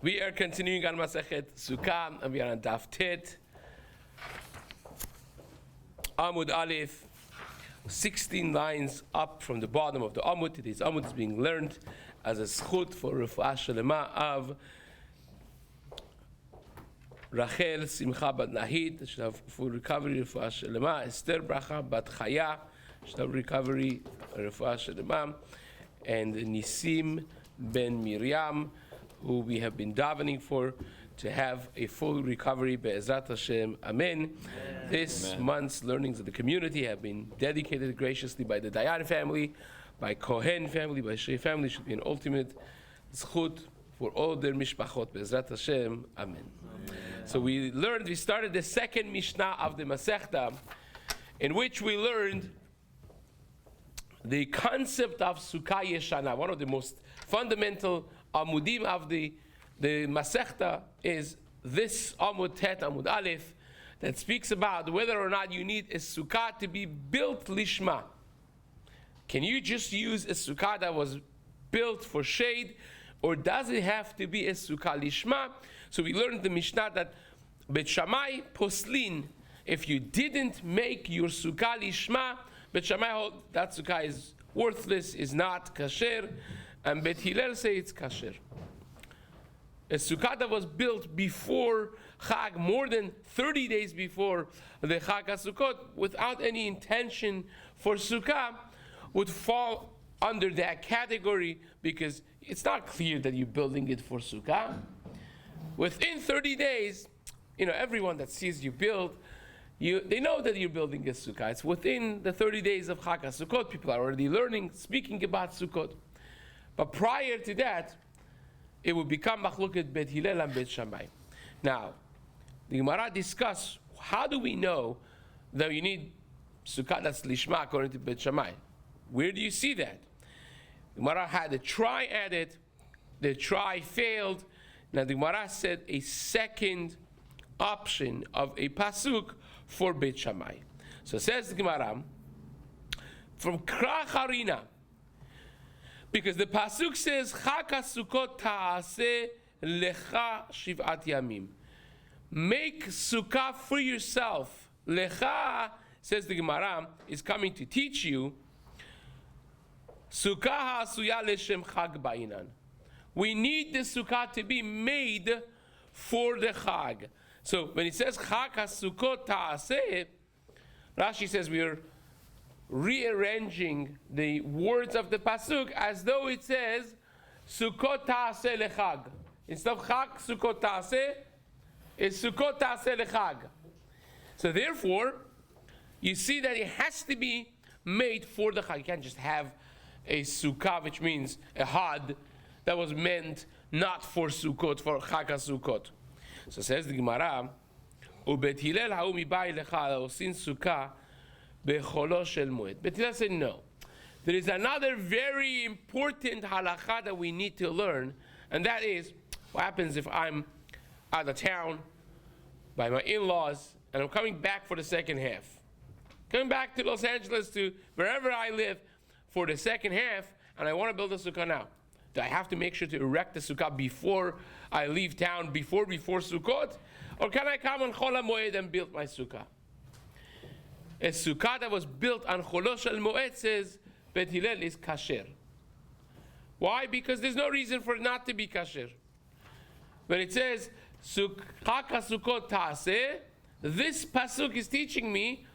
We are continuing on Masechet Succah, and we are on Daf Tet, Amud Aleph, 16 lines up from the bottom of the Amud. Today's Amud is being learned as a schut for Refuah Shelema of Rachel Simcha Bat Nahid, should have full recovery, Refuah Shelema. Esther Bracha Bat Chaya, should have recovery, Refuah Shelema. And Nisim Ben Miriam, who we have been davening for, to have a full recovery, Be'ezrat Hashem, Amen. This month's learnings of the community have been dedicated graciously by the Dayan family, by Kohen family, by Shei family. Should be an ultimate zchut for all their mishpachot, Be'ezrat Hashem, Amen. So we started the second Mishnah of the Masechta, in which we learned the concept of Sukkah Yeshana. One of the most fundamental amudim of the Masechta is this Amud Tet, Amud Aleph, that speaks about whether or not you need a Sukkah to be built lishma. Can you just use a Sukkah that was built for shade, or does it have to be a Sukkah lishma? So we learned the Mishnah that Bet Shammai poslin, if you didn't make your Sukkah lishma, Bet Shammai, that Sukkah is worthless, is not kasher, and Bet Hillel say it's kasher. A Sukkah that was built before Chag, more than 30 days before the Chag HaSukkot, without any intention for Sukkah, would fall under that category, because it's not clear that you're building it for Sukkah. Within 30 days, everyone that sees you build, they know that you're building a Sukkah. It's within the 30 days of Chag HaSukkot. People are already learning, speaking about Sukkot. But prior to that, it would become Machloket Bet Hillel and Bet Shammai. Now, the Gemara discuss, how do we know that you need Sukkah that's Lishma according to Bet Shammai? Where do you see that? The Gemara had a try at it. The try failed. Now the Gemara said a second option of a pasuk for Bet Shammai. So says the Gemara, from Krach Harina, because the pasuk says, Chag HaSukkot ta'aseh lecha shiv'at yamim. Make Sukkah for yourself. Lecha, says the Gemara, is coming to teach you, Sukkah ha'asuya leshem chag ba'inan. We need the Sukkah to be made for the Chag. So when it says Chag HaSukkot ta'aseh, Rashi says we are rearranging the words of the pasuk as though it says Sukkot ta'aseh lechag. Instead of Chag Sukkot ta'aseh, it's Sukkot ta'aseh lechag. So therefore, you see that it has to be made for the Chag. You can't just have a Sukkah, which means a had, that was meant not for Sukkot, for Chag HaSukkot. So says the Gemara, Ubet Hillel ha'u mibai lecha osin Sukkah becholo shel moed. Bet Hillel said no. There is another very important halakha that we need to learn, and that is, what happens if I'm out of town by my in-laws, and I'm coming back for the second half. Coming back to Los Angeles, to wherever I live, for the second half, and I want to build a sukkah now. Do I have to make sure to erect the sukkah before I leave town, before Sukkot? Or can I come on Chol HaMoed and build my sukkah? A sukkah that was built on Cholo Shel Moed, says Bet Hillel, is kasher. Why? Because there's no reason for it not to be kasher. When it says Chag HaSukkot ta'aseh, this pasuk is teaching me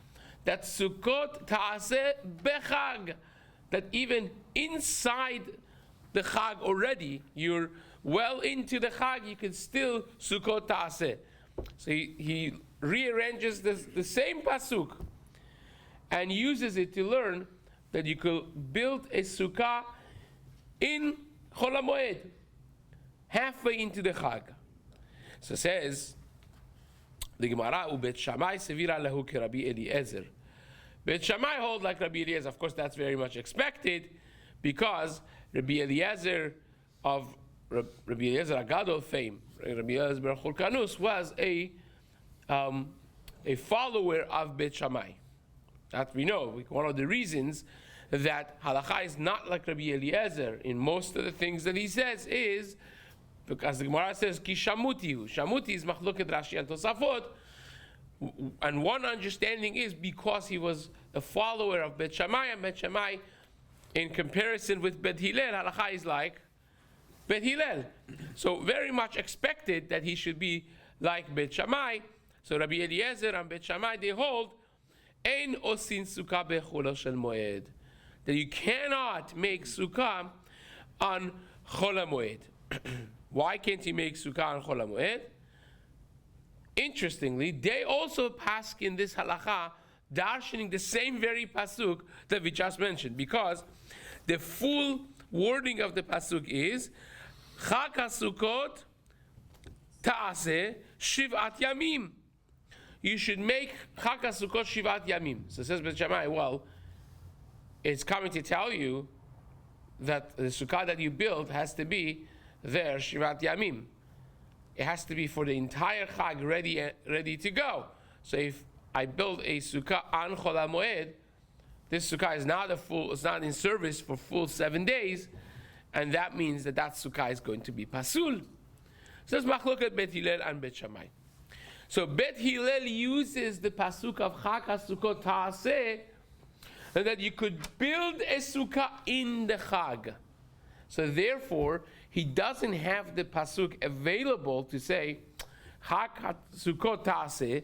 that Sukkot ta'aseh bechag, that even inside the Chag already, you're well into the Chag, you can still Sukkot ta'aseh. So he rearranges the same pasuk and uses it to learn that you could build a Sukkah in Chol HaMoed, halfway into the Chag. So it says the Gemara, Ubet Shammai sevira lehu ke Rabbi Eliezer. Bet Shammai hold like Rabbi Eliezer. Of course, that's very much expected, because Rabbi Eliezer of Rabbi Eliezer Agadol fame, Rabbi Eliezer Bar Chulkanus, was a follower of Bet Shammai. That we know. One of the reasons that halakha is not like Rabbi Eliezer in most of the things that he says is Because the Gemara says, Ki shamuti. Shamuti is machloket Rashi and Tosafot. And one understanding is because he was a follower of Bet Shammai, and Bet Shammai, in comparison with Bet Hillel, halacha is like Bet Hillel. So very much expected that he should be like Bet Shammai. So Rabbi Eliezer and Bet Shammai, they hold, Ein osin sukkah bechol shel moed, that you cannot make sukkah on chol moed. Why can't you make sukkah on chol moed? Interestingly, they also pasuk in this halacha, darshaning the same very pasuk that we just mentioned, because the full wording of the pasuk is Chag HaSukkot ta'aseh shivat yamim. You should make Chag HaSukkot shivat yamim. So says Bet Shammai, well, it's coming to tell you that the sukkah that you build has to be there shivat yamim. It has to be for the entire Chag ready to go. So if I build a sukkah on Chol HaMoed, this sukkah is not it's not in service for full 7 days, and that means that sukkah is going to be pasul. So it's machloket Bet Hillel and Bet Shammai. So Bet Hillel uses the pasuk of Chag HaSukkot Ta'aseh, and that you could build a sukkah in the Chag. So therefore, he doesn't have the pasuk available to say Chag HaSukkot Ta'aseh.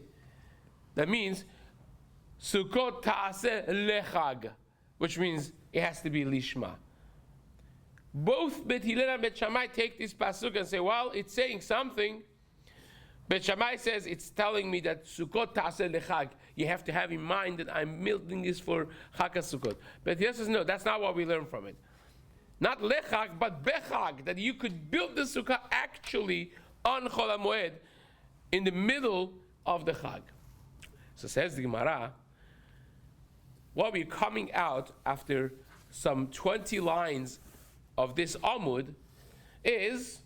That means Sukkot Ta'aseh Lechag, which means it has to be Lishma. Both Bet Hillel and Bet Shammai take this pasuk and say, well, it's saying something. Bet Shammai says it's telling me that Sukkot Ta'aseh Lechag. You have to have in mind that I'm building this for Chag HaSukkot. Bet Hillel says, no, that's not what we learn from it. Not Lechag, but Bechag, that you could build the sukkah actually on Chol HaMoed in the middle of the Chag. So says the Gemara, what we're coming out after some 20 lines of this Amud is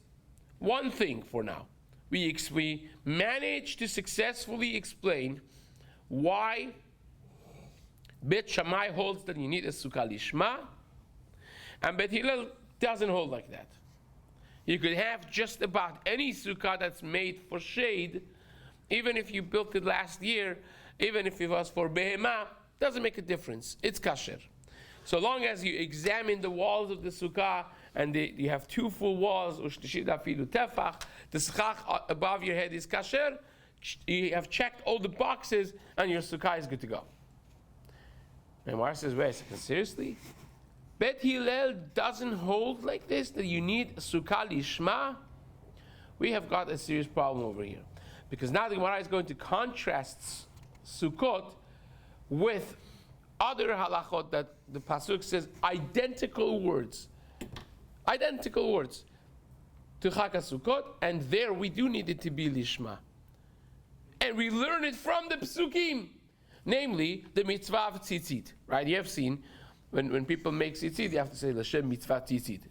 one thing for now. We managed to successfully explain why Bet Shammai holds that you need a sukkah lishma, and Bet Hillel doesn't hold like that. You could have just about any sukkah that's made for shade, even if you built it last year, even if it was for behemah, doesn't make a difference. It's kasher. So long as you examine the walls of the sukkah and you have two full walls, the schach above your head is kasher, you have checked all the boxes and your sukkah is good to go. And Mar says, wait a second, seriously? Bet Hillel doesn't hold like this, that you need a sukkah lishma? We have got a serious problem over here. Because now the Gemara is going to contrast Sukkot with other halachot that the pasuk says identical words to Chag HaSukkot, and there we do need it to be lishma. And we learn it from the psukim, namely the mitzvah of tzitzit. Right? You have seen when people make tzitzit, you have to say L'Shem mitzvah tzitzit.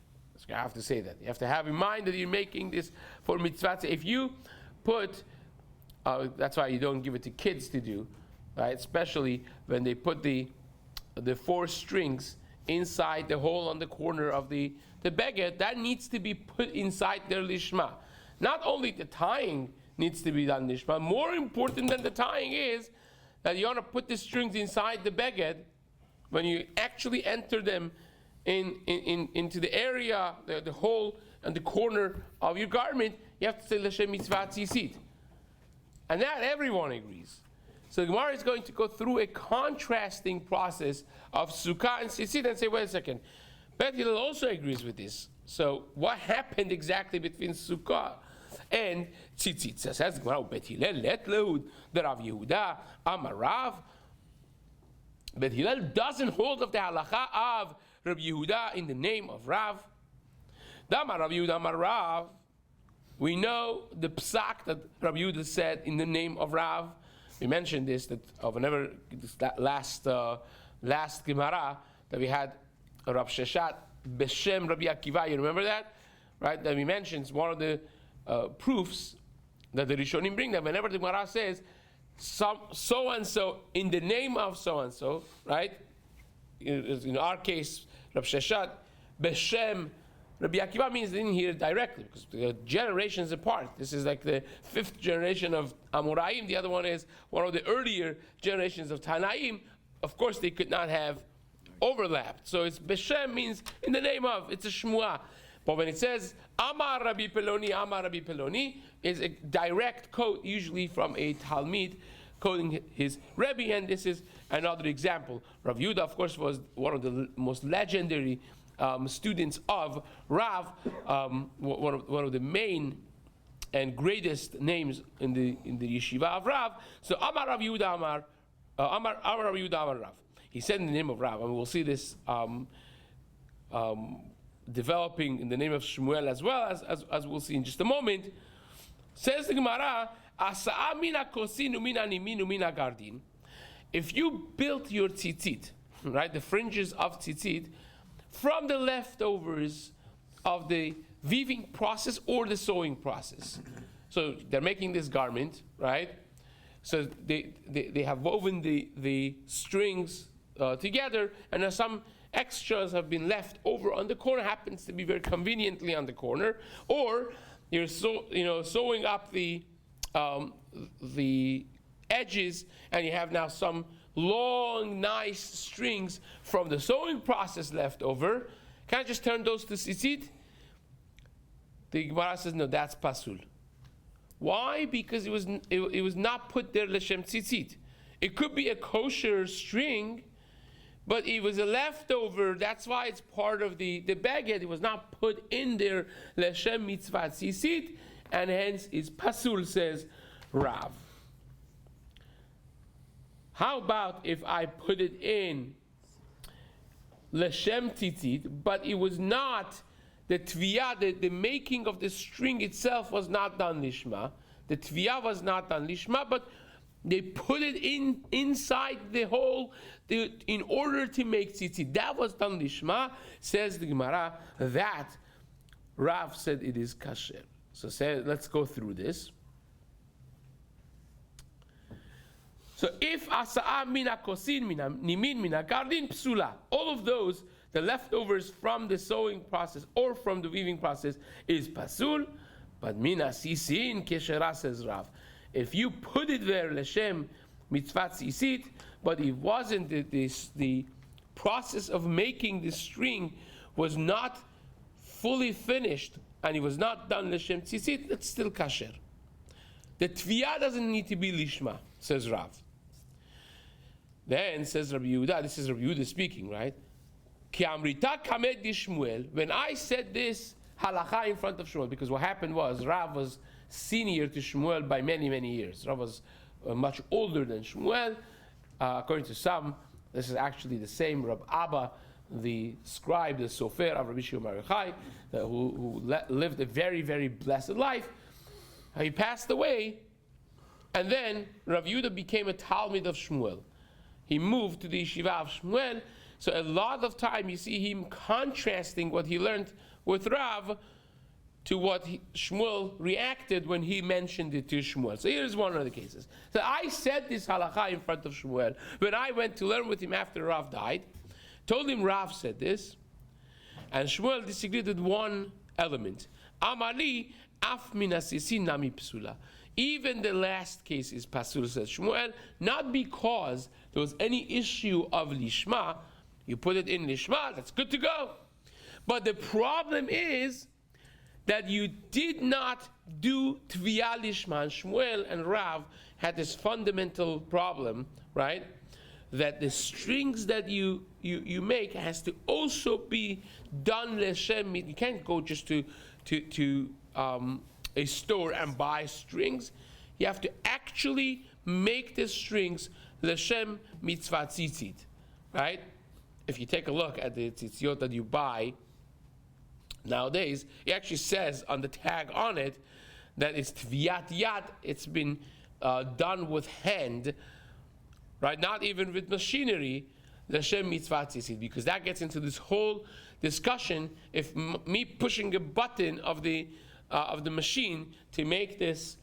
You have to say that. You have to have in mind that you're making this for mitzvah. If you put, that's why you don't give it to kids to do, right? Especially when they put the 4 strings inside the hole on the corner of the beged, that needs to be put inside their lishma. Not only the tying needs to be done lishma, more important than the tying is that you want to put the strings inside the beged. When you actually enter them into the area, the hole and the corner of your garment, you have to say L'Shem mitzvah tzitzit. And that everyone agrees. So the Gemara is going to go through a contrasting process of sukkah and tzitzit and say, wait a second, Bet Hillel also agrees with this. So what happened exactly between sukkah and tzitzit? Says the Gemara, Bet Hillel let lehud the Rav Yehuda Amar Rav. Bet Hillel doesn't hold of the halacha of Rabbi Yehuda in the name of Rav. Damar Rabbi Yehuda Amar Rav. We know the psak that Rabbi Yehuda said in the name of Rav. We mentioned this last Gemara that we had Rav Sheshat Beshem Rabbi Akiva. You remember that, right? That we mentioned one of the proofs that the Rishonim bring, that whenever the Gemara says so and so in the name of so and so, right? In our case, Rav Sheshat Beshem Rabbi Akiva means they didn't hear it directly because they're generations apart. This is like the 5th generation of Amoraim. The other one is one of the earlier generations of Tanaim. Of course, they could not have overlapped. So it's Beshem means in the name of. It's a Shmuah. But when it says Amar Rabbi Peloni, is a direct quote, usually from a Talmid quoting his Rebbe, and this is another example. Rav Yehuda, of course, was one of the most legendary students of Rav, one of the main and greatest names in the yeshiva of Rav. So Amar Rav Yehuda Amar Rav Yehuda Amar Rav. He said in the name of Rav, and we'll see this developing in the name of Shmuel as well as we'll see in just a moment. Says the Gemara, Asa'a mina kosinu mina niminu mina gardin. If you built your tzitzit, right, the fringes of tzitzit, from the leftovers of the weaving process or the sewing process. So they're making this garment, right? So they have woven the strings together, and then some extras have been left over on the corner, happens to be very conveniently on the corner, or you're sewing up the edges, and you have now some long, nice strings from the sewing process left over. Can I just turn those to tzitzit? The Gemara says, no, that's pasul. Why? Because it was not put there l'shem tzitzit. It could be a kosher string, but it was a leftover. That's why it's part of the baguette. It was not put in there l'shem mitzvah tzitzit, and hence is pasul, says Rav. How about if I put it in l'shem tzitzit, but it was not the tviyah, the making of the string itself was not done lishma. The tviyah was not done lishma, but they put it inside the hole in order to make tzitzit. That was done lishma, says the Gemara. That Rav said it is kasher. So let's go through this. So if asa'a mina kosin mina nimin mina gardin psula, all of those, the leftovers from the sewing process or from the weaving process is pasul, but mina sisin keshera, says Rav. If you put it there l'shem mitzvah tzitzit, but it wasn't the process of making the string was not fully finished and it was not done l'shem tzitzit, it's still kasher. The tviyah doesn't need to be lishma, says Rav. Then says Rabbi Yehuda, this is Rabbi Yehuda speaking, right? Ki amrita kamed di Shmuel. When I said this halacha in front of Shmuel, because what happened was Rav was senior to Shmuel by many, many years. Rav was much older than Shmuel. According to some, this is actually the same Rab Abba, the scribe, the sofer of Rabbi Shlomo Yisraeli, who lived a very, very blessed life. He passed away, and then Rav Yehuda became a Talmid of Shmuel. He moved to the yeshiva of Shmuel, so a lot of time you see him contrasting what he learned with Rav to what Shmuel reacted when he mentioned it to Shmuel. So here's one of the cases. So I said this halakha in front of Shmuel when I went to learn with him after Rav died. Told him Rav said this, and Shmuel disagreed with one element. Amali af minasisin nami psula. Even the last case is pasul, says Shmuel, not because there was any issue of lishma. You put it in lishma, that's good to go. But the problem is that you did not do tviyah lishma. And Shmuel and Rav had this fundamental problem, right? That the strings that you make has to also be done l'shem. You can't go just to a store and buy strings. You have to actually make the strings l'shem mitzvah tzitzit, right? If you take a look at the tzitziot that you buy nowadays, it actually says on the tag on it that it's tviyat yad. It's been done with hand, right? Not even with machinery, l'shem mitzvah tzitzit, because that gets into this whole discussion. If me pushing a button of the machine to make this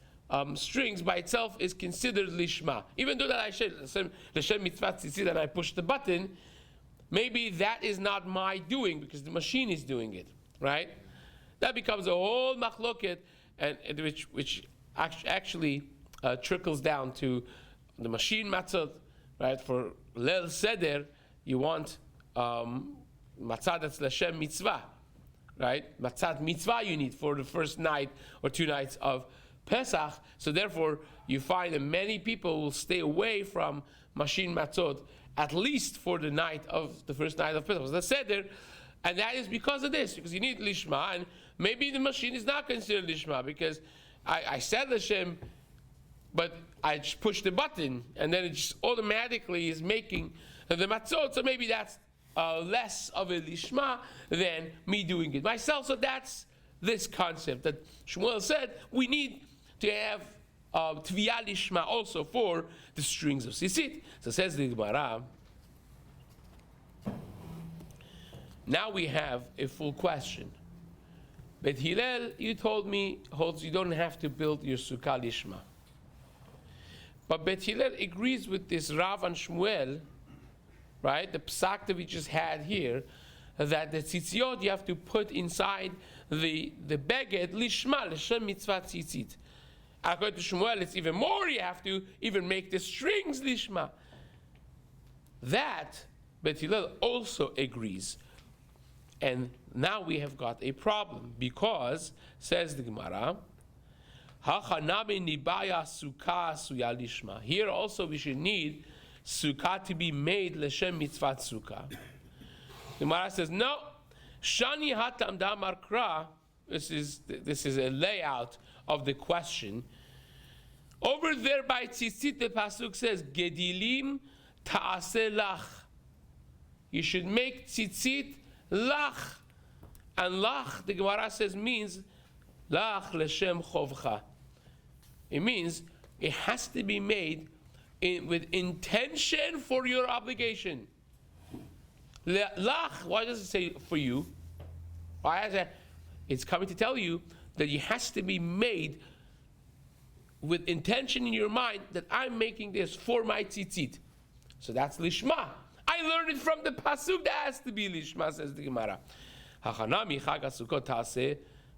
strings by itself is considered lishma, even though that I said l'shem mitzvah tzitzit and I push the button, maybe that is not my doing because the machine is doing it, right? That becomes a whole machloket, and which actually trickles down to the machine matzot, right? For Leil Seder, you want matzah that's l'shem mitzvah, right? Matzat mitzvah you need for the first night or 2 nights of Pesach. So therefore, you find that many people will stay away from machine matzot at least for the first night of Pesach. So that's Seder, and that is because of this, because you need lishma, and maybe the machine is not considered lishma because I said l'shem, but I just push the button, and then it just automatically is making the matzot. So maybe that's less of a lishma than me doing it myself. So that's this concept that Shmuel said we need to have tviyah lishma also for the strings of tzitzit. So says the Gemara. Now we have a full question. Bet Hillel, you told me, holds you don't have to build your sukkah lishma. But Bet Hillel agrees with this Rav and Shmuel, right? The psak that we just had here, that the tzitziot you have to put inside the beged lishma, l'shem mitzvah tzitzit. According to Shmuel, it's even more, you have to even make the strings lishma. That Bet Hillel also agrees. And now we have got a problem, because, says the Gemara, here also we should need sukkah to be made l'shem mitzvah sukkah. The Gemara says, no, shani hatam damar kra, this is a layout of the question. Over there by tzitzit, the pasuk says, gedilim ta'aseh lach. You should make tzitzit lach. And lach, the Gemara says, means lach l'shem chovcha. It means it has to be made with intention for your obligation. Lach, why does it say for you? Why is it? It's coming to tell you that it has to be made with intention in your mind that I'm making this for my tzitzit. So that's lishma. I learned it from the pasuk that has to be lishma, says the Gemara. Hachanami chag hasukot taseh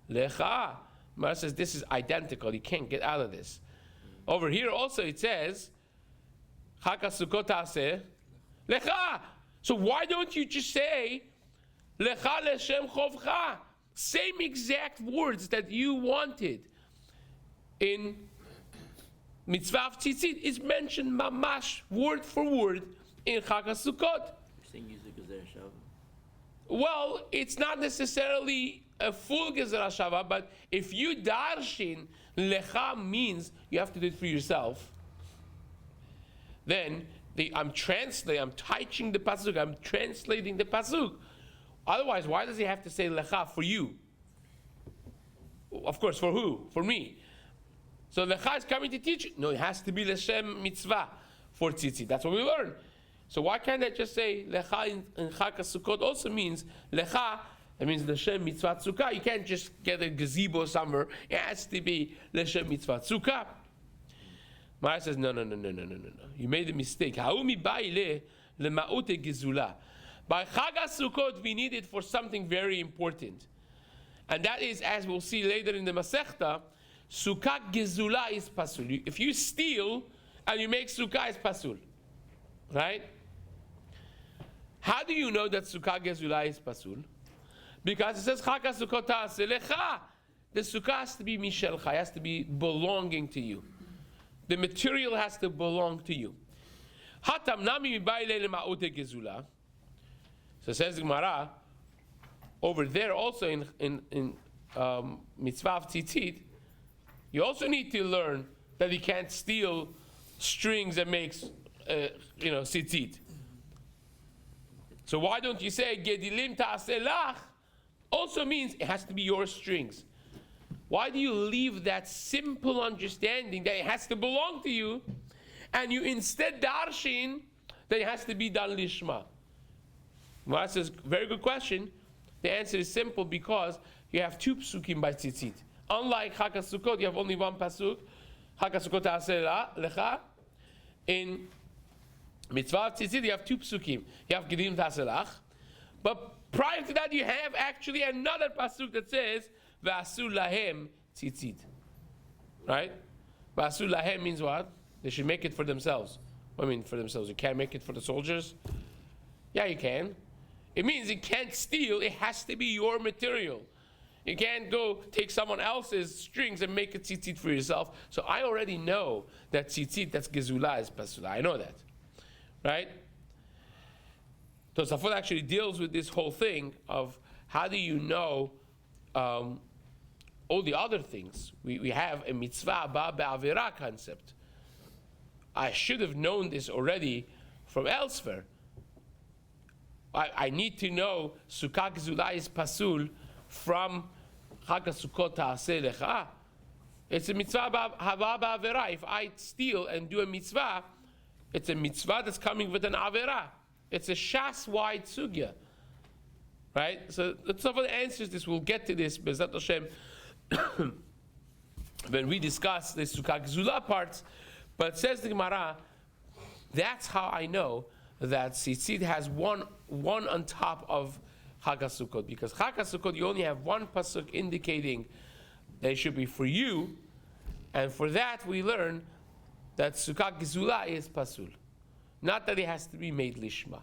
lecha. Gemara says this is identical. You can't get out of this. Over here also it says chag hasukot taseh lecha. So why don't you just say lecha leshem chovcha? Same exact words that you wanted in mitzvah of tzitzit is mentioned mamash word for word in Chag HaSukkot. You're saying use the Gezer Shava? Well, it's not necessarily a full Gezer Shava, but if you darshin lecha means you have to do it for yourself, then I'm teaching the pasuk, I'm translating the pasuk. Otherwise, why does he have to say lecha for you? Of course, for who? For me. So lecha is coming to teach you. No, it has to be l'shem mitzvah for tzitzit. That's what we learn. So why can't I just say lecha in Chag HaSukkot also means lecha, it means l'shem mitzvah sukkah. You can't just get a gazebo somewhere. It has to be l'shem mitzvah sukkah. Mara says, no. You made a mistake. Ha'umi ba'ile lema'ute gezula. By Chag HaSukkot, we need it for something very important. And that is, as we'll see later in the Masechta, Sukkah Gezula is pasul. If you steal and you make Sukkah, it's pasul. Right? How do you know that Sukkah Gezula is pasul? Because it says, Chag HaSukkot ta'aseh lecha. The Sukkah has to be mishelcha, has to be belonging to you. The material has to belong to you. Hatam nami mibayle lema'ute gezula. So says the Gemara, over there also in mitzvah of tzitzit, you also need to learn that you can't steal strings that makes tzitzit. So why don't you say gedilim ta'aseh lach? Also means it has to be your strings. Why do you leave that simple understanding that it has to belong to you, and you instead darshin that it has to be done lishma? Well, says, very good question. The answer is simple, because you have 2 psukim by tzitzit. Unlike Chag HaSukkot, you have only 1 pasuk. Chag HaSukkot ta'aseh lecha. In mitzvah tzitzit, you have 2 psukim. You have Gedim ta'aseh lach. But prior to that, you have actually another pasuk that says, v'asu lahem tzitzit. Right? V'asu lahem means what? They should make it for themselves. What do you mean for themselves? You can't make it for the soldiers? Yeah, you can. It means you can't steal. It has to be your material. You can't go take someone else's strings and make a tzitzit for yourself. So I already know that tzitzit, that's gezula, is pasula. I know that. Right? Tosafot actually deals with this whole thing of how do you know all the other things. We have a mitzvah ba be'avera concept. I should have known this already from elsewhere. I need to know Sukkah Gezula is pasul from Chag HaSukkot Ta'aseh Lecha. It's a mitzvah haba ba'avera. If I steal and do a mitzvah, it's a mitzvah that's coming with an avera. It's a shas-wide sugya. Right? So someone answers this. We'll get to this, Bezat Hashem, when we discuss the Sukkah Gezula parts. But says the Gemara, that's how I know that tzitzit has one on top of Chag HaSukkot. Because Chag HaSukkot, you only have one pasuk indicating that it should be for you. And for that, we learn that Sukkah Gezula is pasul. Not that it has to be made lishma.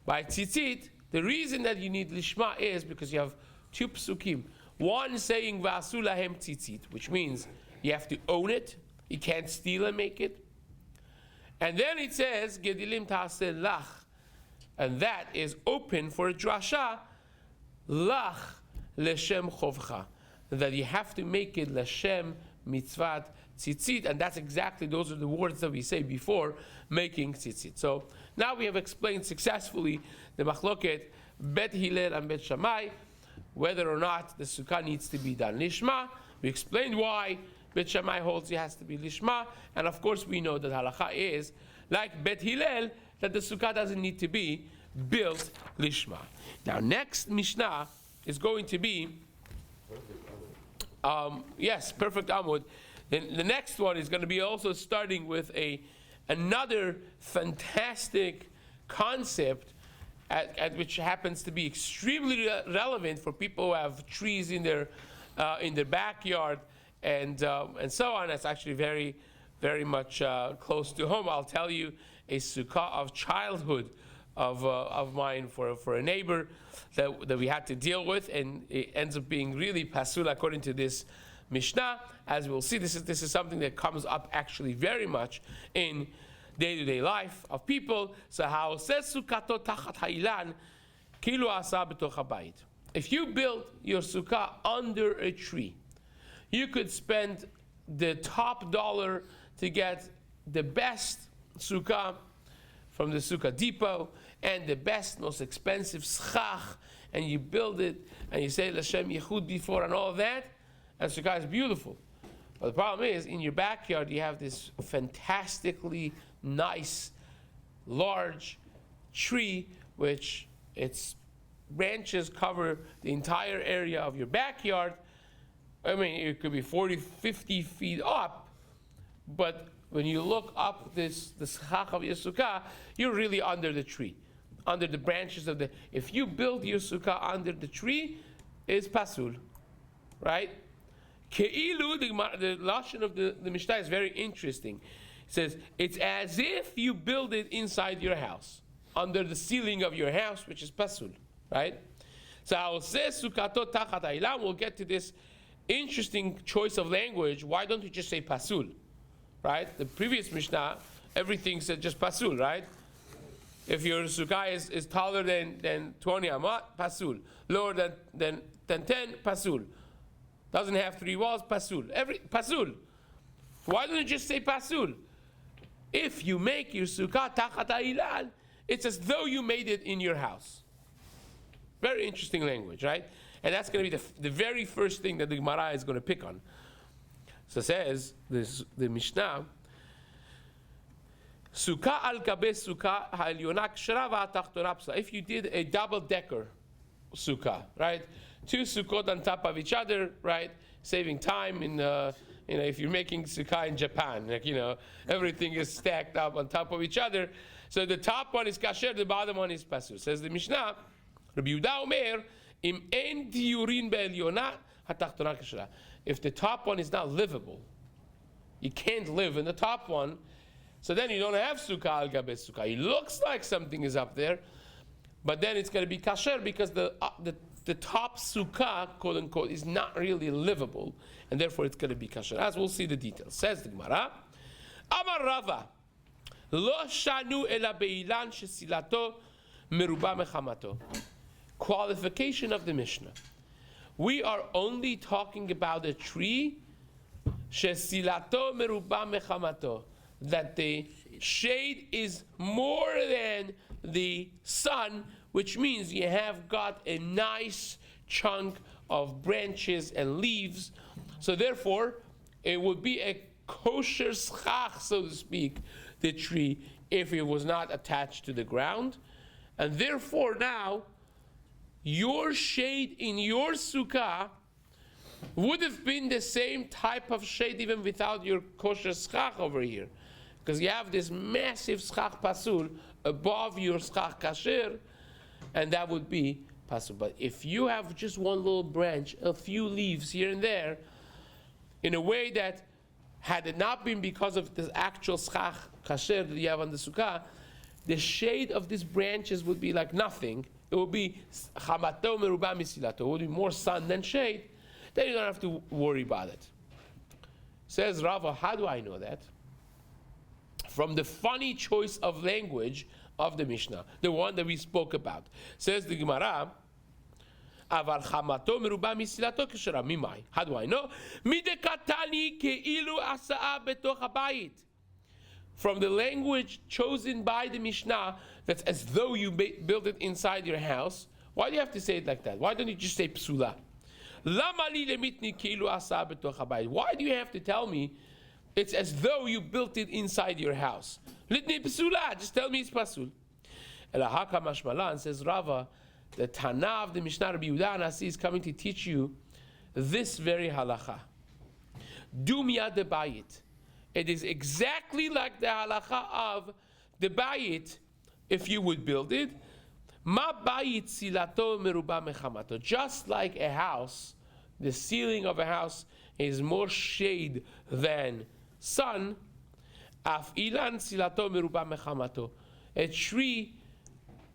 By tzitzit, the reason that you need lishma is because you have two psukim. One saying v'asu lahem tzitzit, which means you have to own it. You can't steal and make it. And then it says, Gedilim ta'aseh lach. And that is open for a drasha, lach leshem chovcha. That you have to make it leshem mitzvat tzitzit. And that's exactly, those are the words that we say before making tzitzit. So now we have explained successfully the machloket Bet Hillel and Bet Shammai, whether or not the sukkah needs to be done lishma. We explained why. Bet Shammai holds it has to be lishma, and of course we know that halacha is like Bet Hillel, that the sukkah doesn't need to be built lishma. Now next Mishnah is going to be perfect Amud. Then the next one is going to be also starting with another fantastic concept at which happens to be extremely relevant for people who have trees in their backyard. And so on. It's actually very, very much close to home. I'll tell you a sukkah of childhood of mine for a neighbor that we had to deal with, and it ends up being really pasul according to this Mishnah. As we'll see, this is something that comes up actually very much in day-to-day life of people. So how says sukkato tachat ha'ilan kilu asa b'toch habayit. If you build your sukkah under a tree, you could spend the top dollar to get the best sukkah from the sukkah depot and the best, most expensive schach, and you build it and you say L'Shem Yechud before and all of that, and sukkah is beautiful. But the problem is, in your backyard you have this fantastically nice, large tree, which its branches cover the entire area of your backyard. I mean, it could be 40, 50 feet up, but when you look up the schach of your sukkah, you're really under the tree, under the branches of the. If you build your sukkah under the tree, it's pasul, right? Ke'ilu, the lashon of the Mishnah is very interesting. It says it's as if you build it inside your house, under the ceiling of your house, which is pasul, right? So I'll say sukkato tachat ha'ilan. We'll get to this interesting choice of language. Why don't you just say pasul, right? The previous Mishnah, everything said just pasul, right? If your sukkah is taller than 20 amat, pasul. Lower than 10, pasul. Doesn't have 3 walls, pasul. Pasul. Why don't you just say pasul? If you make your sukkah tachat ha'ilan, it's as though you made it in your house. Very interesting language, right? And that's going to be the very first thing that the Gemara is going to pick on. So it says, the Mishnah, Sukkah al gabe sukkah ha'elyona kshara v'ha'tachtona psula. If you did a double-decker sukkah, right? 2 sukkot on top of each other, right? Saving time if you're making sukkah in Japan, everything is stacked up on top of each other. So the top one is kasher, the bottom one is pasul. Says the Mishnah, Rabbi Yehuda Omer, Im en diurin be'elyona hatachtona kashera. If the top one is not livable, you can't live in the top one, so then you don't have sukkah al gabe sukkah. It looks like something is up there, but then it's going to be kasher because the top sukkah, quote unquote, is not really livable, and therefore it's going to be kasher. As we'll see the details. Says the Gemara, Amar Rava, lo shanu ela beilan shesilato meruba mechamato. Qualification of the Mishnah. We are only talking about a tree shesilato meruba mechamato, that the shade is more than the sun, which means you have got a nice chunk of branches and leaves. So therefore, it would be a kosher schach, so to speak, the tree, if it was not attached to the ground. And therefore now, your shade in your sukkah would have been the same type of shade even without your kosher schach over here. Because you have this massive schach pasul above your schach kasher, and that would be pasul. But if you have just one little branch, a few leaves here and there, in a way that had it not been because of the actual schach kasher that you have on the sukkah, the shade of these branches would be like nothing. It would be chamato meruba misilato. It would be more sun than shade. Then you don't have to worry about it. Says Rava, how do I know that? From the funny choice of language of the Mishnah, the one that we spoke about. Says the Gemara, Aval chamato meruba misilato keshera mimai. How do I know? Midekatani keilu asaa betoch habayit. From the language chosen by the Mishnah, that's as though you built it inside your house. Why do you have to say it like that? Why don't you just say psula? Lama li lemitni keilu asaa betoch habayit. Why do you have to tell me it's as though you built it inside your house? Litni psula, just tell me it's pasul. Elahaka mashmalan, says Rava, the Tana of the Mishnah Rabbi Yehuda Hanasi is coming to teach you this very halacha. Dumya de bayit. It is exactly like the halacha of the bayit if you would build it. Ma bayit silato meruba mechamato. Just like a house, the ceiling of a house is more shade than sun. Af ilan silato meruba mechamato. A tree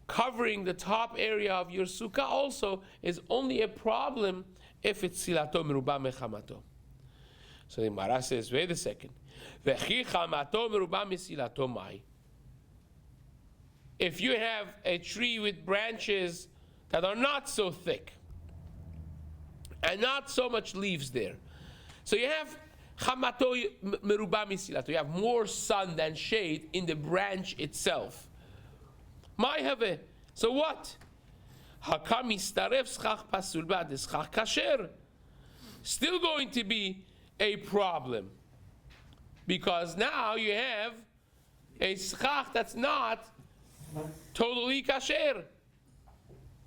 covering the top area of your sukkah also is only a problem if it's silato meruba mechamato. So the Gemara says, wait a second. If you have a tree with branches that are not so thick and not so much leaves there, so you have chamato meruba misilato, you have more sun than shade in the branch itself. So what? Still going to be a problem, because now you have a schach that's not totally kasher.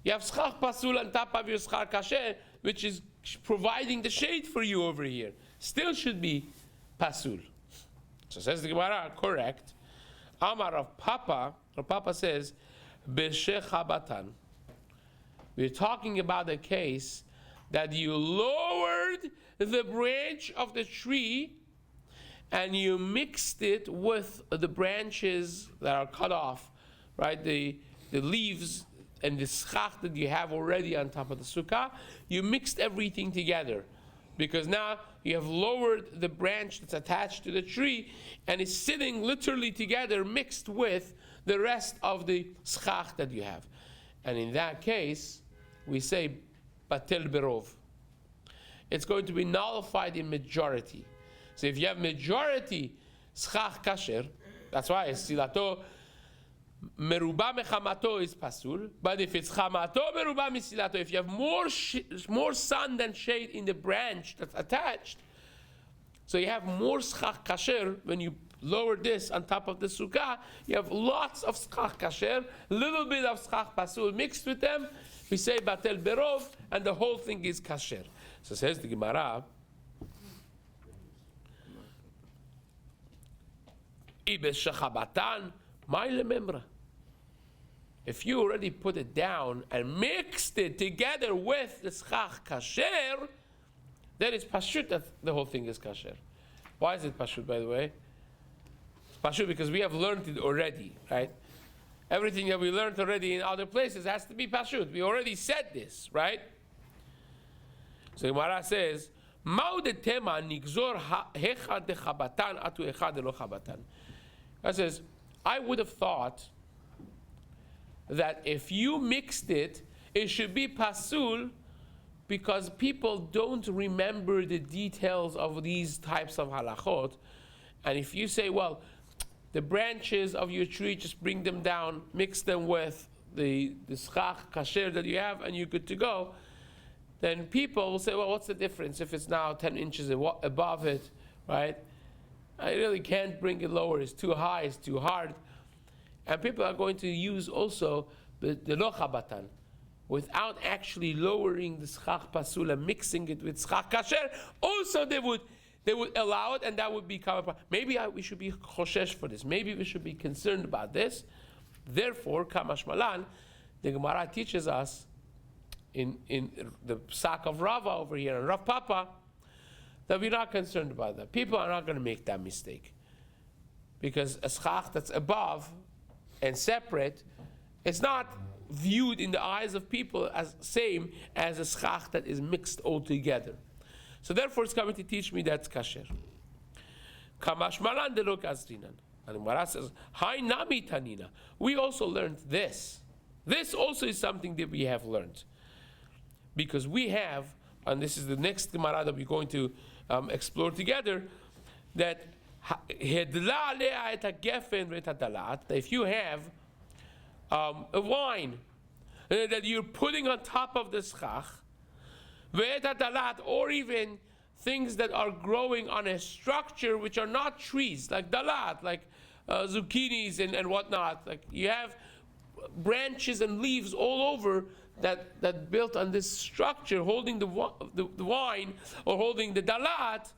You have schach pasul on top of your schach kasher, which is providing the shade for you over here. Still should be pasul. So says the Gemara, correct. Amar of Papa says, B'shech habatan. We're talking about a case that you lowered the branch of the tree and you mixed it with the branches that are cut off, right? The leaves and the schach that you have already on top of the sukkah, you mixed everything together. Because now you have lowered the branch that's attached to the tree and it's sitting literally together, mixed with the rest of the schach that you have. And in that case, we say batel berov. It's going to be nullified in majority. So if you have majority schach kasher, that's why silato meruba mechamato is pasul. But if it's chamato meruba misilato, if you have more sun than shade in the branch that's attached, so you have more schach kasher. When you lower this on top of the sukkah, you have lots of schach kasher, little bit of schach pasul mixed with them. We say batel berov, and the whole thing is kasher. So says the Gemara, if you already put it down and mixed it together with the schach kasher, then it's pashut that the whole thing is kasher. Why is it pashut, by the way? It's pashut because we have learned it already, right? Everything that we learned already in other places has to be pashut. We already said this, right? So Gemara says, "Ma'u detema nigzor hechad dechabatan atu echad delo chabatan." That says, I would have thought that if you mixed it, it should be pasul, because people don't remember the details of these types of halachot. And if you say, well, the branches of your tree, just bring them down, mix them with the schach kasher that you have, and you're good to go, then people will say, well, what's the difference if it's now 10 inches above it, right? I really can't bring it lower, it's too high, it's too hard. And people are going to use also the lo chabatan, without actually lowering the schach pasul and mixing it with schach kasher. Also they would allow it, and that would become a problem. Maybe we should be choshesh for this. Maybe we should be concerned about this. Therefore, kamash malan, the Gemara teaches us in the psak of Rava over here, and Rav Papa, that we're not concerned about that. People are not going to make that mistake. Because a schach that's above and separate, it's not viewed in the eyes of people as same as a schach that is mixed all together. So therefore it's coming to teach me that's kasher. Kamash malan de lo kazrinan. And Gemara says, Hai nami tanina. We also learned this. This also is something that we have learned. Because we have, and this is the next Gemara that we're going to explore together, that if you have a wine that you're putting on top of the schach, or even things that are growing on a structure which are not trees, like dalat, like zucchinis and whatnot. Like you have branches and leaves all over that built on this structure, holding the wine or holding the dalat.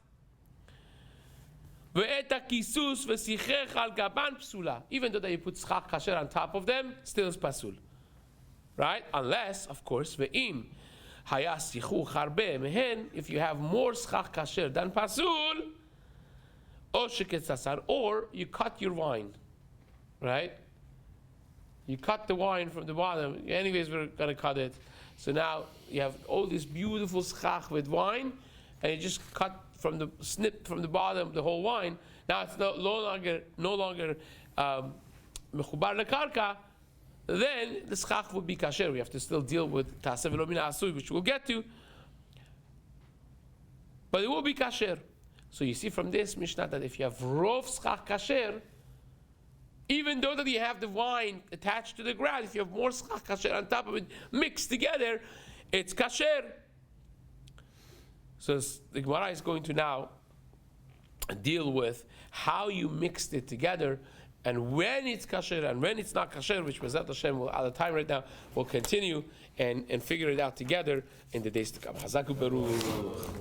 Even though that you put schach kasher on top of them, still is pasul. Right? Unless, of course, if you have more schach kasher than pasul, or you cut your wine. Right? You cut the wine from the bottom. Anyways, we're going to cut it. So now you have all this beautiful schach with wine, and you just cut from the snip from the bottom the whole wine. Now it's no longer mechubar lekarka. Then the schach would be kasher. We have to still deal with taseh v'lo min ha'asui, which we'll get to. But it will be kasher. So you see from this Mishnah that if you have rov schach kasher, even though that you have the wine attached to the ground, if you have more schach kasher on top of it mixed together, it's kasher. So the Gemara is going to now deal with how you mixed it together, and when it's kasher and when it's not kasher, which was at Hashem, we're out of time right now. We'll continue and figure it out together in the days to come. Hazaku Baruch.